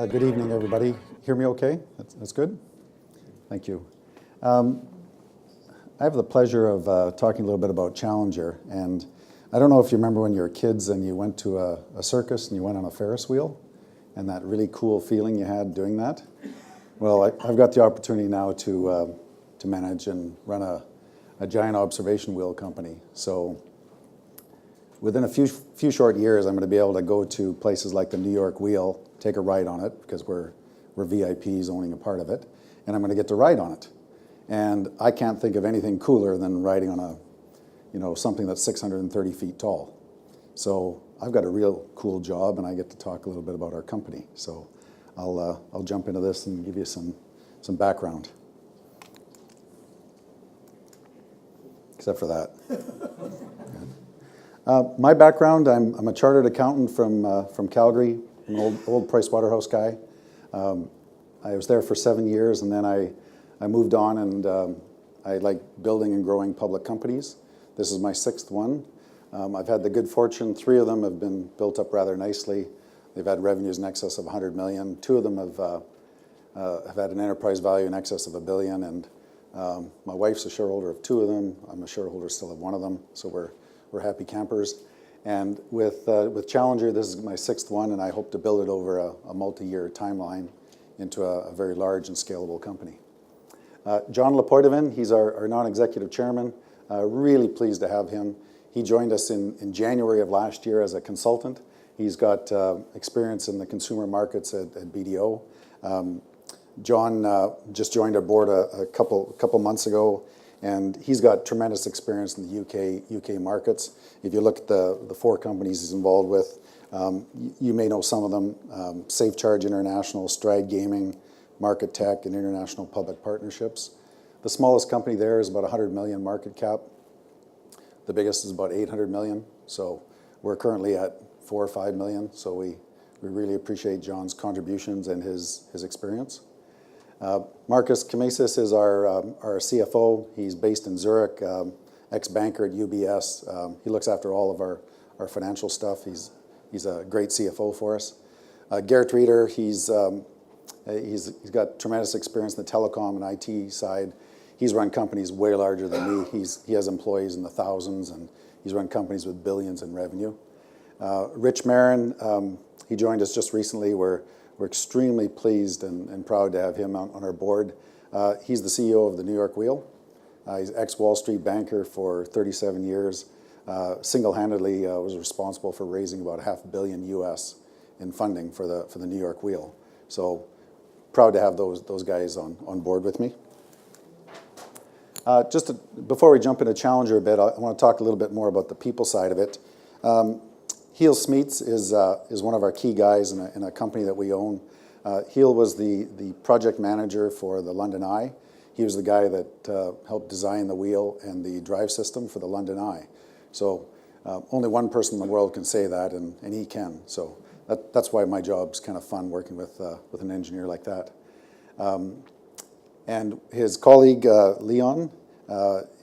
Good evening, everybody. Hear me okay? That's good? Thank you. I have the pleasure of talking a little bit about Challenger. And I don't know if you remember when you were kids and you went to a circus and you went on a Ferris wheel and that really cool feeling you had doing that. Well, I've got the opportunity now to manage and run a giant observation wheel company. So within a few short years, I'm going to be able to go to places like the New York Wheel, take a ride on it because we're VIPs owning a part of it, and I'm going to get to ride on it. And I can't think of anything cooler than riding on something that's 630 feet tall. So I've got a real cool job, and I get to talk a little bit about our company. So I'll jump into this and give you some background. Except for that. My background, I'm a chartered accountant from Calgary. I'm an old Price Waterhouse guy. I was there for 7 years, and then I moved on, and I like building and growing public companies. This is my 6th one. I've had the good fortune, 3 of them have been built up rather nicely. They've had revenues in excess of 100 million. 2 of them have had an enterprise value in excess of $1 billion, and my wife's a shareholder of 2 of them. I'm a shareholder still of 1 of them, so we're happy campers. And with Challenger, this is my 6th one, and I hope to build it over a multi-year timeline into a very large and scalable company. John Lepoidovin, he's our non-executive chairman. Really pleased to have him. He joined us in January of last year as a consultant. He's got experience in the consumer markets at BDO. John just joined our board a couple months ago, and he's got tremendous experience in the UK markets. If you look at the 4 companies he's involved with, you may know some of them: SafeCharge International, Stride Gaming, Market Tech, and International Public Partnerships. The smallest company there is about 100 million market cap. The biggest is about 800 million. So we're currently at 4 or 5 million. So we really appreciate John's contributions and his experience. Marcus Kamesis is our CFO. He's based in Zurich, ex-banker at UBS. He looks after all of our financial stuff. He's a great CFO for us. Garrett Reeder, he's got tremendous experience in the telecom and IT side. He's run companies way larger than me. He has employees in the thousands, and he's run companies with billions in revenue. Rich Marin, he joined us just recently. We're extremely pleased and proud to have him on our board. He's the CEO of the New York Wheel. He's ex-Wall Street banker for 37 years. Single-handedly was responsible for raising about $500 million US in funding for the New York Wheel. So proud to have those guys on board with me. Before we jump into Challenger a bit, I want to talk a little bit more about the people side of it. Heel Smeets is one of our key guys in a company that we own. Heel was the project manager for the London Eye. He was the guy that helped design the wheel and the drive system for the London Eye. So only one person in the world can say that, and he can. So that's why my job's kind of fun, working with an engineer like that. And his colleague, Leon,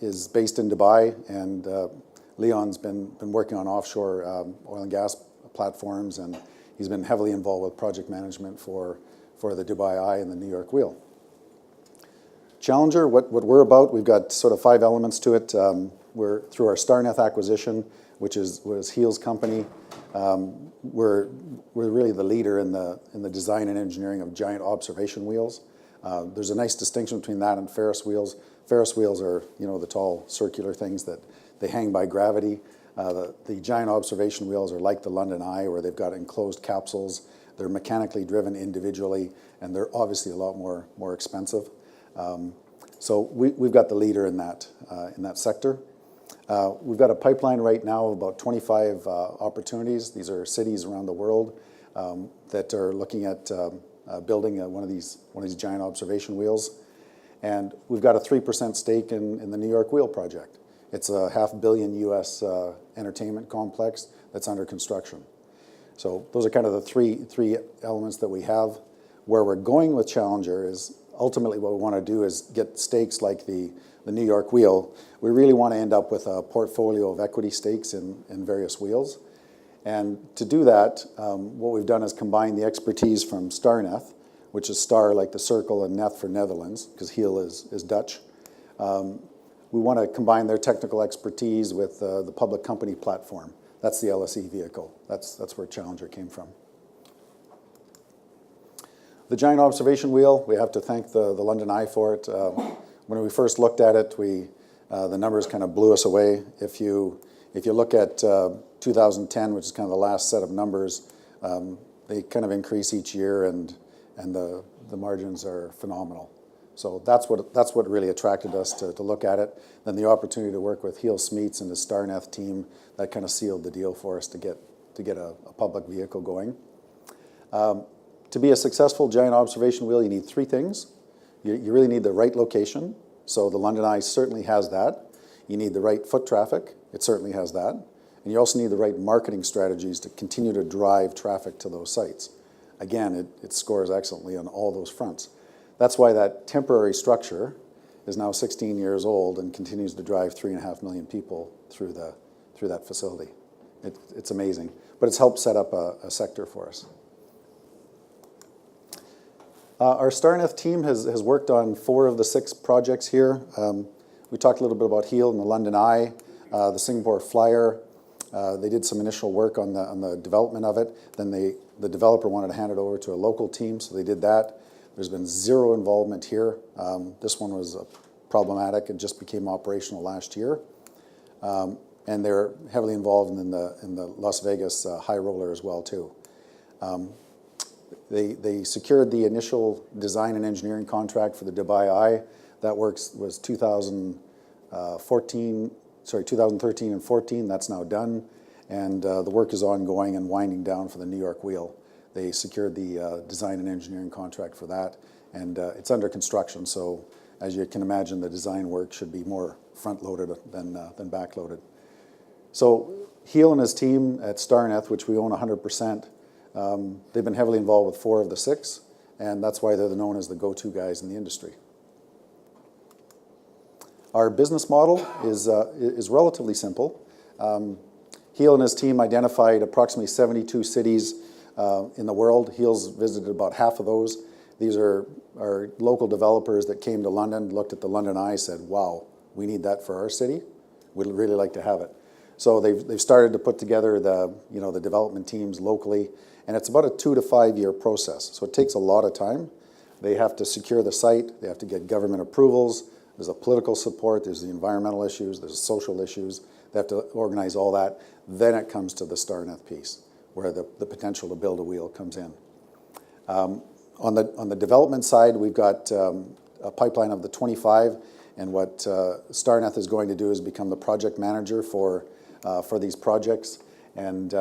is based in Dubai, and Leon's been working on offshore oil and gas platforms, and he's been heavily involved with project management for the Dubai Eye and the New York Wheel. Challenger, what we're about, we've got sort of 5 elements to it. We're through our Starneth acquisition, which was Heel's company. We're really the leader in the design and engineering of giant observation wheels. There's a nice distinction between that and Ferris wheels. Ferris wheels are, the tall circular things that they hang by gravity. The giant observation wheels are like the London Eye, where they've got enclosed capsules. They're mechanically driven individually, and they're obviously a lot more expensive. So we've got the leader in that sector. We've got a pipeline right now of about 25 opportunities. These are cities around the world that are looking at building one of these giant observation wheels. And we've got a 3% stake in the New York Wheel project. It's a $500 million US entertainment complex that's under construction. So those are kind of the three elements that we have. Where we're going with Challenger is ultimately what we want to do is get stakes like the New York wheel. We really want to end up with a portfolio of equity stakes in various wheels. And to do that, what we've done is combine the expertise from Starneth, which is star like the circle and neth for Netherlands, because heel is Dutch. We want to combine their technical expertise with the public company platform. That's the LSE vehicle. That's where Challenger came from. The giant observation wheel, we have to thank the London Eye for it. When we first looked at it, the numbers kind of blew us away. If you look at 2010, which is kind of the last set of numbers, they kind of increase each year, and the margins are phenomenal. So that's what really attracted us to look at it. Then the opportunity to work with Heel Smeets and the Starneth team, that kind of sealed the deal for us to get a public vehicle going. To be a successful giant observation wheel, you need three things. You really need the right location. So the London Eye certainly has that. You need the right foot traffic. It certainly has that. And you also need the right marketing strategies to continue to drive traffic to those sites. Again, it scores excellently on all those fronts. That's why that temporary structure is now 16 years old and continues to drive 3.5 million people through that facility. It's amazing. But it's helped set up a sector for us. Our Starneth team has worked on 4 of the 6 projects here. We talked a little bit about Heel and the London Eye, the Singapore Flyer. They did some initial work on the development of it. Then the developer wanted to hand it over to a local team, so they did that. There's been 0 involvement here. This one was problematic. It just became operational last year. And they're heavily involved in the Las Vegas high roller as well, too. They secured the initial design and engineering contract for the Dubai Eye. That was 2013 and 14. That's now done. And the work is ongoing and winding down for the New York wheel. They secured the design and engineering contract for that. And it's under construction. So as you can imagine, the design work should be more front-loaded than back-loaded. So Heel and his team at Starneth, which we own 100%, they've been heavily involved with 4 of the 6, and that's why they're known as the go-to guys in the industry. Our business model is relatively simple. Heel and his team identified approximately 72 cities in the world. Heel's visited about half of those. These are local developers that came to London, looked at the London Eye, said, wow, we need that for our city. We'd really like to have it. So they've started to put together the development teams locally, and it's about a 2 to 5 year process. So it takes a lot of time. They have to secure the site. They have to get government approvals. There's a political support. There's the environmental issues. There's social issues. They have to organize all that. Then it comes to the Starneth piece, where the potential to build a wheel comes in. On the development side, we've got a pipeline of the 25, and what Starneth is going to do is become the project manager for these projects. And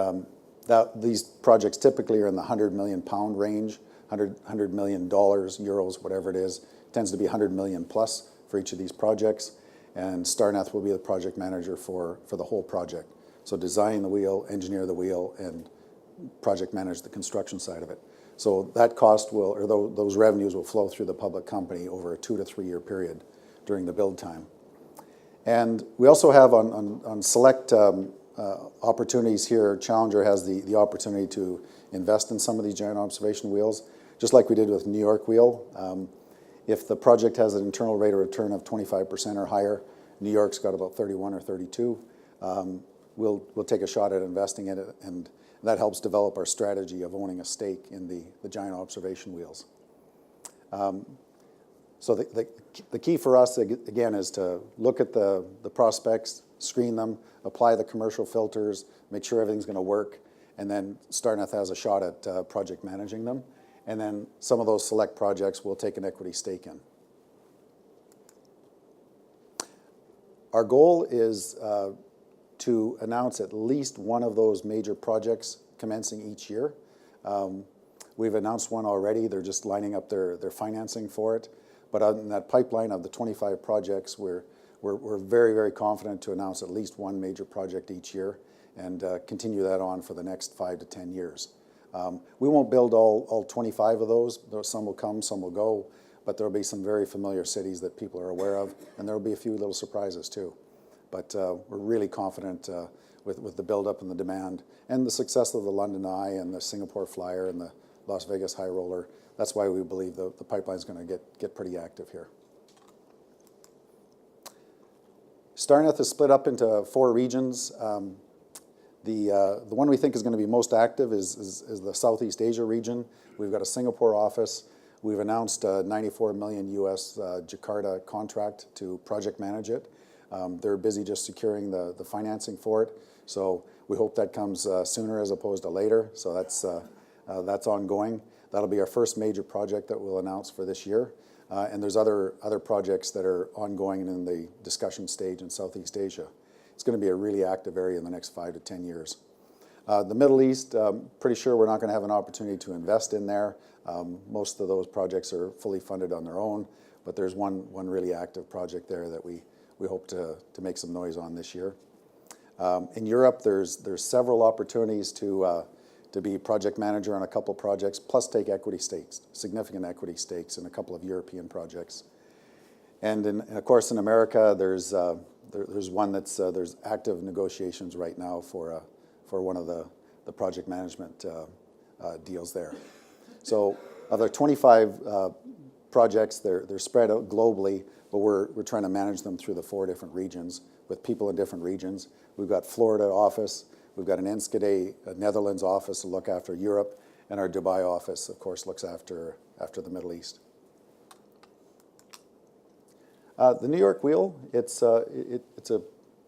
these projects typically are in the £100 million range, $100 million, euros, whatever it is. It tends to be 100 million plus for each of these projects. And Starneth will be the project manager for the whole project. So design the wheel, engineer the wheel, and project manage the construction side of it. So that cost those revenues will flow through the public company over a 2 to 3 year period during the build time. And we also have on select opportunities here, Challenger has the opportunity to invest in some of these giant observation wheels, just like we did with New York wheel. If the project has an internal rate of return of 25% or higher, New York's got about 31 or 32. We'll take a shot at investing in it, and that helps develop our strategy of owning a stake in the giant observation wheels. So the key for us, again, is to look at the prospects, screen them, apply the commercial filters, make sure everything's going to work, and then Starneth has a shot at project managing them. And then some of those select projects we'll take an equity stake in. Our goal is to announce at least one of those major projects commencing each year. We've announced one already. They're just lining up their financing for it. But in that pipeline of the 25 projects, we're very, very confident to announce at least one major project each year and continue that on for the next 5 to 10 years. We won't build all 25 of those. Some will come, some will go. but there'll be some very familiar cities that people are aware of, and there'll be a few little surprises too. But we're really confident with the build-up and the demand and the success of the London Eye and the Singapore Flyer and the Las Vegas High Roller. That's why we believe the pipeline's going to get pretty active here. Starneth is split up into 4 regions. The one we think is going to be most active is the Southeast Asia region. We've got a Singapore office. We've announced a $94 million US Jakarta contract to project manage it. They're busy just securing the financing for it. So we hope that comes sooner as opposed to later. So that's ongoing. That'll be our first major project that we'll announce for this year. And there's other projects that are ongoing and in the discussion stage in Southeast Asia. It's going to be a really active area in the next 5 to 10 years. The Middle East, pretty sure we're not going to have an opportunity to invest in there. Most of those projects are fully funded on their own, but there's one really active project there that we hope to make some noise on this year. In Europe, there's several opportunities to be project manager on a couple projects, plus take equity stakes, significant equity stakes in a couple of European projects. And of course, in America, there's one that's there's active negotiations right now for one of the project management deals there. So of the 25 projects, they're spread out globally, but we're trying to manage them through the 4 different regions with people in different regions. We've got Florida office, we've got an Enschede, Netherlands office to look after Europe, and our Dubai office, of course, looks after the Middle East. The New York Wheel, it's a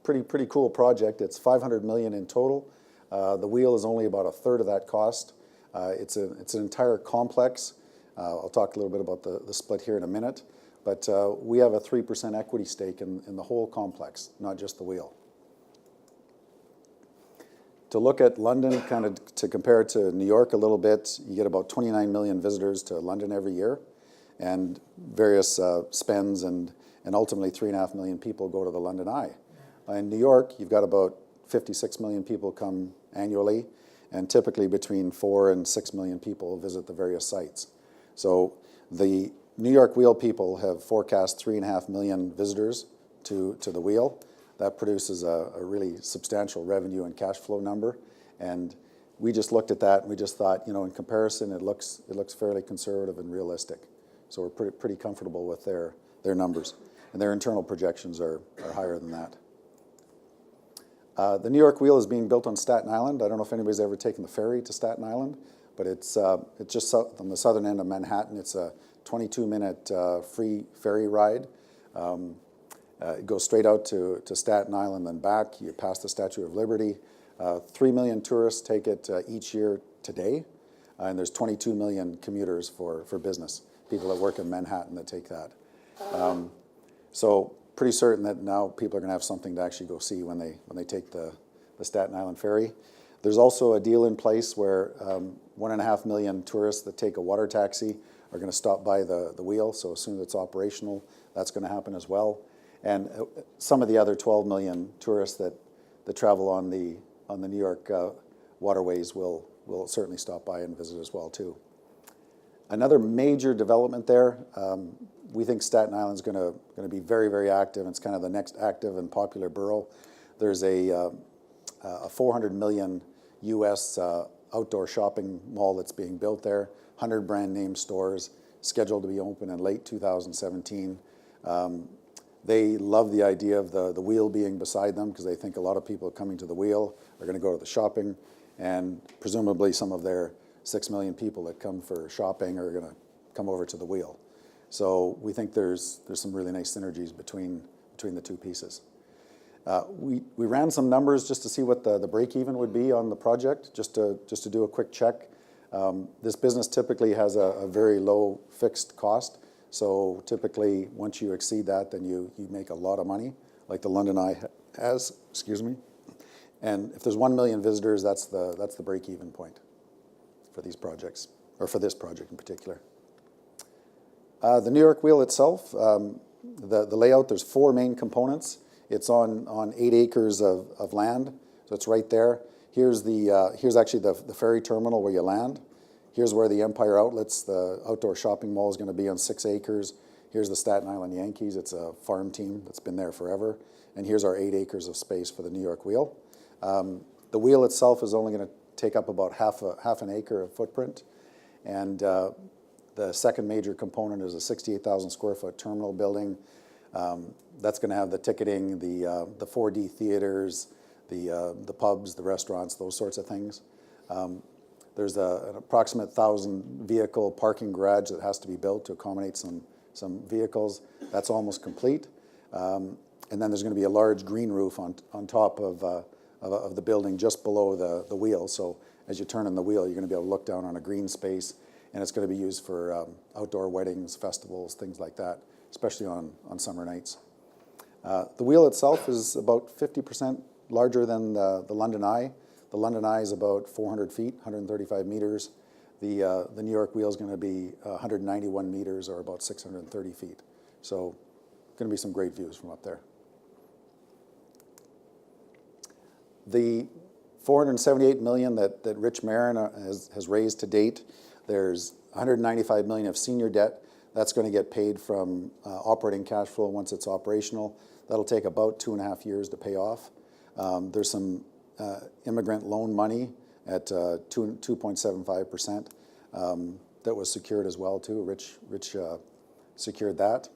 pretty cool project. It's $500 million in total. The wheel is only about 1/3 of that cost. It's an entire complex. I'll talk a little bit about the split here in a minute, but we have a 3% equity stake in the whole complex, not just the wheel. To look at London, kind of to compare it to New York a little bit, you get about 29 million visitors to London every year, and various spends, and ultimately 3.5 million people go to the London Eye. In New York, you've got about 56 million people come annually, and typically between 4 and 6 million people visit the various sites. So the New York Wheel people have forecast 3.5 million visitors to the wheel. That produces a really substantial revenue and cash flow number. And we just looked at that and we just thought, in comparison, it looks fairly conservative and realistic. So we're pretty comfortable with their numbers. And their internal projections are higher than that. The New York Wheel is being built on Staten Island. I don't know if anybody's ever taken the ferry to Staten Island, but it's just on the southern end of Manhattan. It's a 22-minute free ferry ride. It goes straight out to Staten Island and back. You pass the Statue of Liberty. 3 million tourists take it each year today, and there's 22 million commuters for business, people that work in Manhattan that take that. So pretty certain that now people are going to have something to actually go see when they take the Staten Island ferry. There's also a deal in place where 1.5 million tourists that take a water taxi are going to stop by the wheel. So as soon as it's operational, that's going to happen as well. And some of the other 12 million tourists that travel on the New York waterways will certainly stop by and visit as well too. Another major development there, we think Staten Island is going to be very, very active. It's kind of the next active and popular borough. There's a $400 million US outdoor shopping mall that's being built there, 100 brand name stores, scheduled to be open in late 2017. They love the idea of the wheel being beside them because they think a lot of people coming to the wheel are going to go to the shopping, and presumably some of their 6 million people that come for shopping are going to come over to the wheel. So we think there's some really nice synergies between the two pieces. We ran some numbers just to see what the break-even would be on the project, just to do a quick check. This business typically has a very low fixed cost. So typically, once you exceed that, then you make a lot of money, like the London Eye has. Excuse me. And if there's 1 million visitors, that's the break-even point for these projects, or for this project in particular. The New York Wheel itself, the layout, there's 4 main components. It's on 8 acres of land, so it's right there. Here's actually the ferry terminal where you land. Here's where the Empire Outlets, the outdoor shopping mall, is going to be on 6 acres. Here's the Staten Island Yankees. It's a farm team that's been there forever. And here's our 8 acres of space for the New York Wheel. The wheel itself is only going to take up about half an acre of footprint. And the second major component is a 68,000 square foot terminal building. That's going to have the ticketing, the 4D theaters, the pubs, the restaurants, those sorts of things. There's an approximate 1,000 vehicle parking garage that has to be built to accommodate some vehicles. That's almost complete. And then there's going to be a large green roof on top of the building just below the wheel. So as you turn on the wheel, you're going to be able to look down on a green space, and it's going to be used for outdoor weddings, festivals, things like that, especially on summer nights. The wheel itself is about 50% larger than the London Eye. The London Eye is about 400 feet, 135 meters. The New York Wheel is going to be 191 meters, or about 630 feet. So going to be some great views from up there. The $478 million that Rich Marin has raised to date, there's $195 million of senior debt. That's going to get paid from operating cash flow once it's operational. That'll take about 2.5 years to pay off. There's some immigrant loan money at 2.75% that was secured as well too. Rich secured that.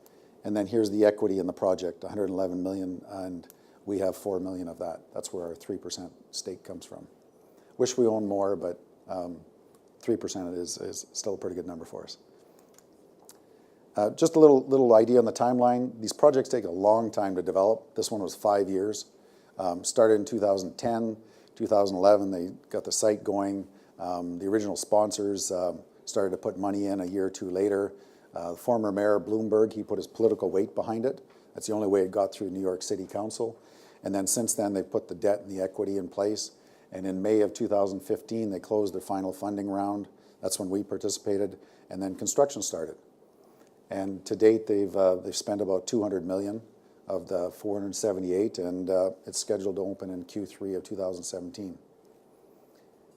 And then here's the equity in the project, $111 million, and we have $4 million of that. That's where our 3% stake comes from. Wish we owned more, but 3% is still a pretty good number for us. Just a little idea on the timeline. These projects take a long time to develop. This one was 5 years. Started in 2010, 2011, they got the site going. The original sponsors started to put money in a year or two later. Former Mayor Bloomberg, he put his political weight behind it. That's the only way it got through New York City Council. And then since then, they put the debt and the equity in place. And in May of 2015, they closed their final funding round. That's when we participated. And then construction started. And to date, they've spent about $200 million of the 478, and it's scheduled to open in Q3 of 2017.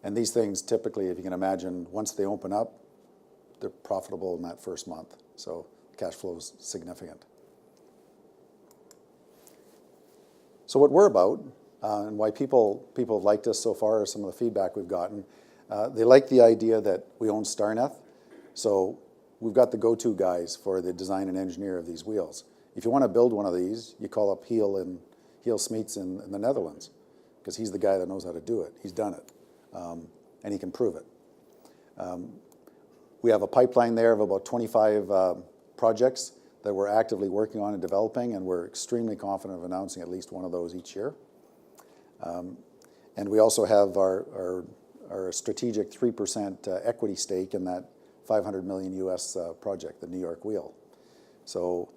And these things typically, if you can imagine, once they open up, they're profitable in that first month. So cash flow is significant. So what we're about, and why people have liked us so far, is some of the feedback we've gotten. They like the idea that we own Starneth. So we've got the go-to guys for the design and engineer of these wheels. If you want to build one of these, you call up Heel Smeets in the Netherlands, because he's the guy that knows how to do it. He's done it, and he can prove it. We have a pipeline there of about 25 projects that we're actively working on and developing, and we're extremely confident of announcing at least one of those each year. And we also have our strategic 3% equity stake in that $500 million US project, the New York Wheel. So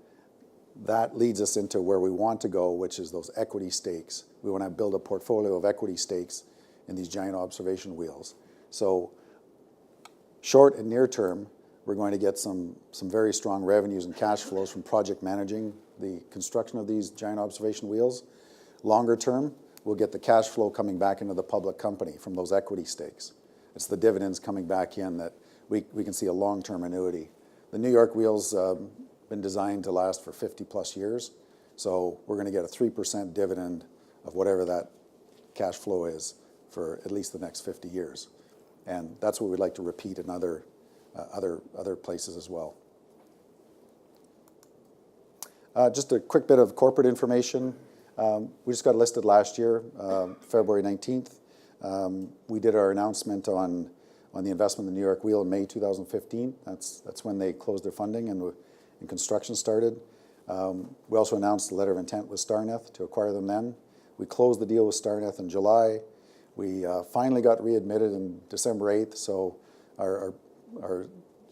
that leads us into where we want to go, which is those equity stakes. We want to build a portfolio of equity stakes in these giant observation wheels. So short and near term, we're going to get some very strong revenues and cash flows from project managing the construction of these giant observation wheels. Longer term, we'll get the cash flow coming back into the public company from those equity stakes. It's the dividends coming back in that we can see a long-term annuity. The New York Wheel's been designed to last for 50 plus years, so we're going to get a 3% dividend of whatever that cash flow is for at least the next 50 years. And that's what we'd like to repeat in other places as well. Just a quick bit of corporate information. We just got listed last year, February 19th. We did our announcement on the investment in the New York Wheel in May 2015. That's when they closed their funding and construction started. We also announced the letter of intent with Starneth to acquire them then. We closed the deal with Starneth in July. We finally got readmitted in December 8th, so our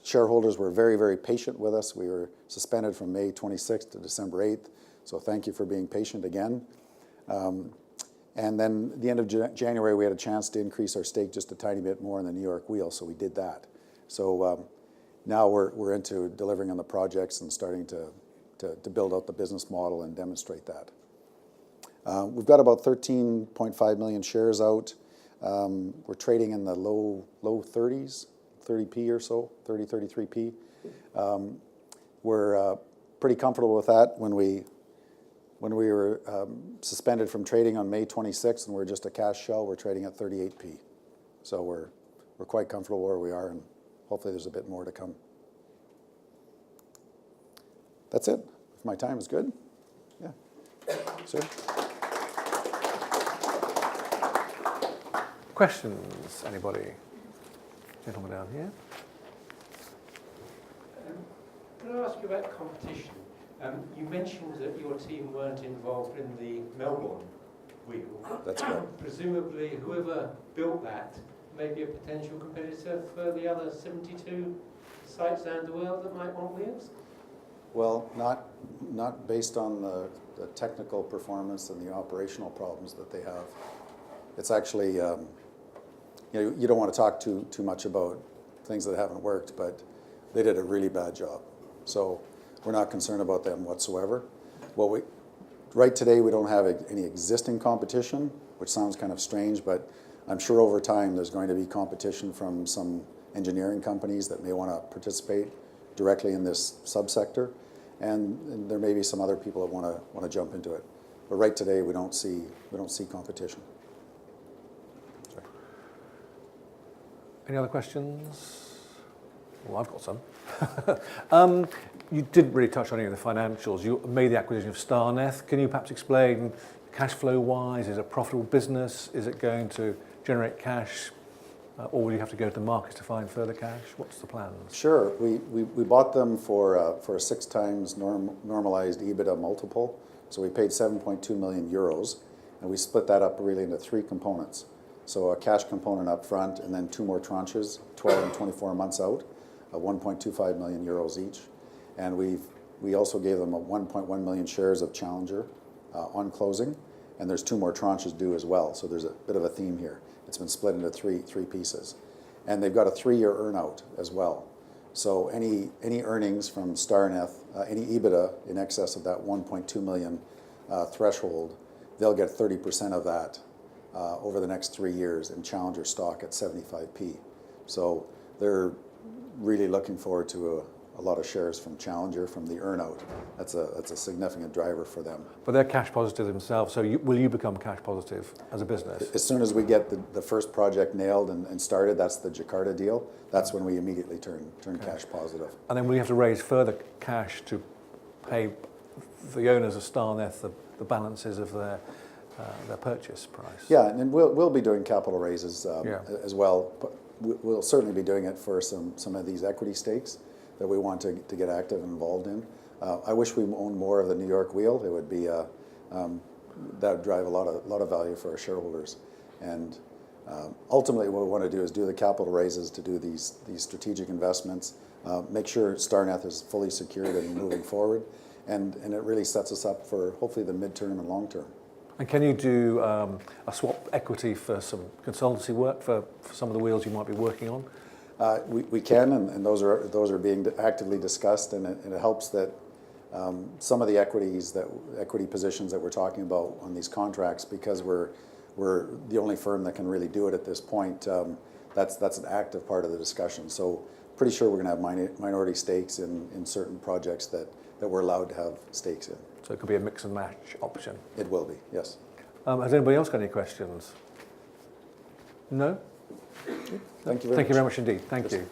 shareholders were very, very patient with us. We were suspended from May 26th to December 8th, so thank you for being patient again. And then at the end of January, we had a chance to increase our stake just a tiny bit more in the New York Wheel, so we did that. So now we're into delivering on the projects and starting to build out the business model and demonstrate that. We've got about 13.5 million shares out. We're trading in the low 30s, 30p or so, 33p. We're pretty comfortable with that. When we were suspended from trading on May 26th and we're just a cash shell, we're trading at 38p. So we're quite comfortable where we are, and hopefully there's a bit more to come. That's it. If my time is good. Yeah. Sir? Questions, anybody? Gentleman down here. Can I ask you about competition? You mentioned that your team weren't involved in the Melbourne wheel. That's correct. Presumably, whoever built that may be a potential competitor for the other 72 sites around the world that might want wheels? Well, not based on the technical performance and the operational problems that they have. It's actually, you know, you don't want to talk too much about things that haven't worked, but they did a really bad job. So we're not concerned about them whatsoever. Right today, we don't have any existing competition, which sounds kind of strange, but I'm sure over time there's going to be competition from some engineering companies that may want to participate directly in this subsector, and there may be some other people that want to jump into it. But right today, we don't see competition. Sorry. Any other questions? Well, I've got some. You didn't really touch on any of the financials. You made the acquisition of Starneth. Can you perhaps explain cash flow-wise? Is it a profitable business? Is it going to generate cash? Or will you have to go to the market to find further cash? What's the plans? Sure. We bought them for a 6 times normalized EBITDA multiple. So we paid 7.2 million euros, and we split that up really into 3 components. So a cash component up front, and then 2 more tranches, 12 and 24 months out, 1.25 million euros each. And we also gave them a 1.1 million shares of Challenger on closing, and there's 2 more tranches due as well. So there's a bit of a theme here. It's been split into three pieces, and they've got a 3-year earnout as well. So any earnings from Starneth, any EBITDA in excess of that 1.2 million threshold, they'll get 30% of that over the next 3 years in Challenger stock at 75p. So they're really looking forward to a lot of shares from Challenger from the earnout. That's a significant driver for them. But they're cash positive themselves, so will you become cash positive as a business? As soon as we get the first project nailed and started, that's the Jakarta deal, that's when we immediately turn cash positive. And then will you have to raise further cash to pay the owners of Starneth the balances of their purchase price? Yeah, and we'll be doing capital raises as well. But we'll certainly be doing it for some of these equity stakes that we want to get active and involved in. I wish we owned more of the New York wheel. It would be that would drive a lot of value for our shareholders. And ultimately, what we want to do is do the capital raises to do these strategic investments, make sure Starneth is fully secured and moving forward, and it really sets us up for hopefully the midterm and long term. And can you do a swap equity for some consultancy work for some of the wheels you might be working on? We can, and those are being actively discussed, and it helps that some of the equity positions that we're talking about on these contracts, because we're the only firm that can really do it at this point. That's an active part of the discussion. So pretty sure we're going to have minority stakes in certain projects that we're allowed to have stakes in. So it could be a mix and match option. It will be, yes. Has anybody else got any questions? No? Thank you very much. Thank you very much indeed. Thank you.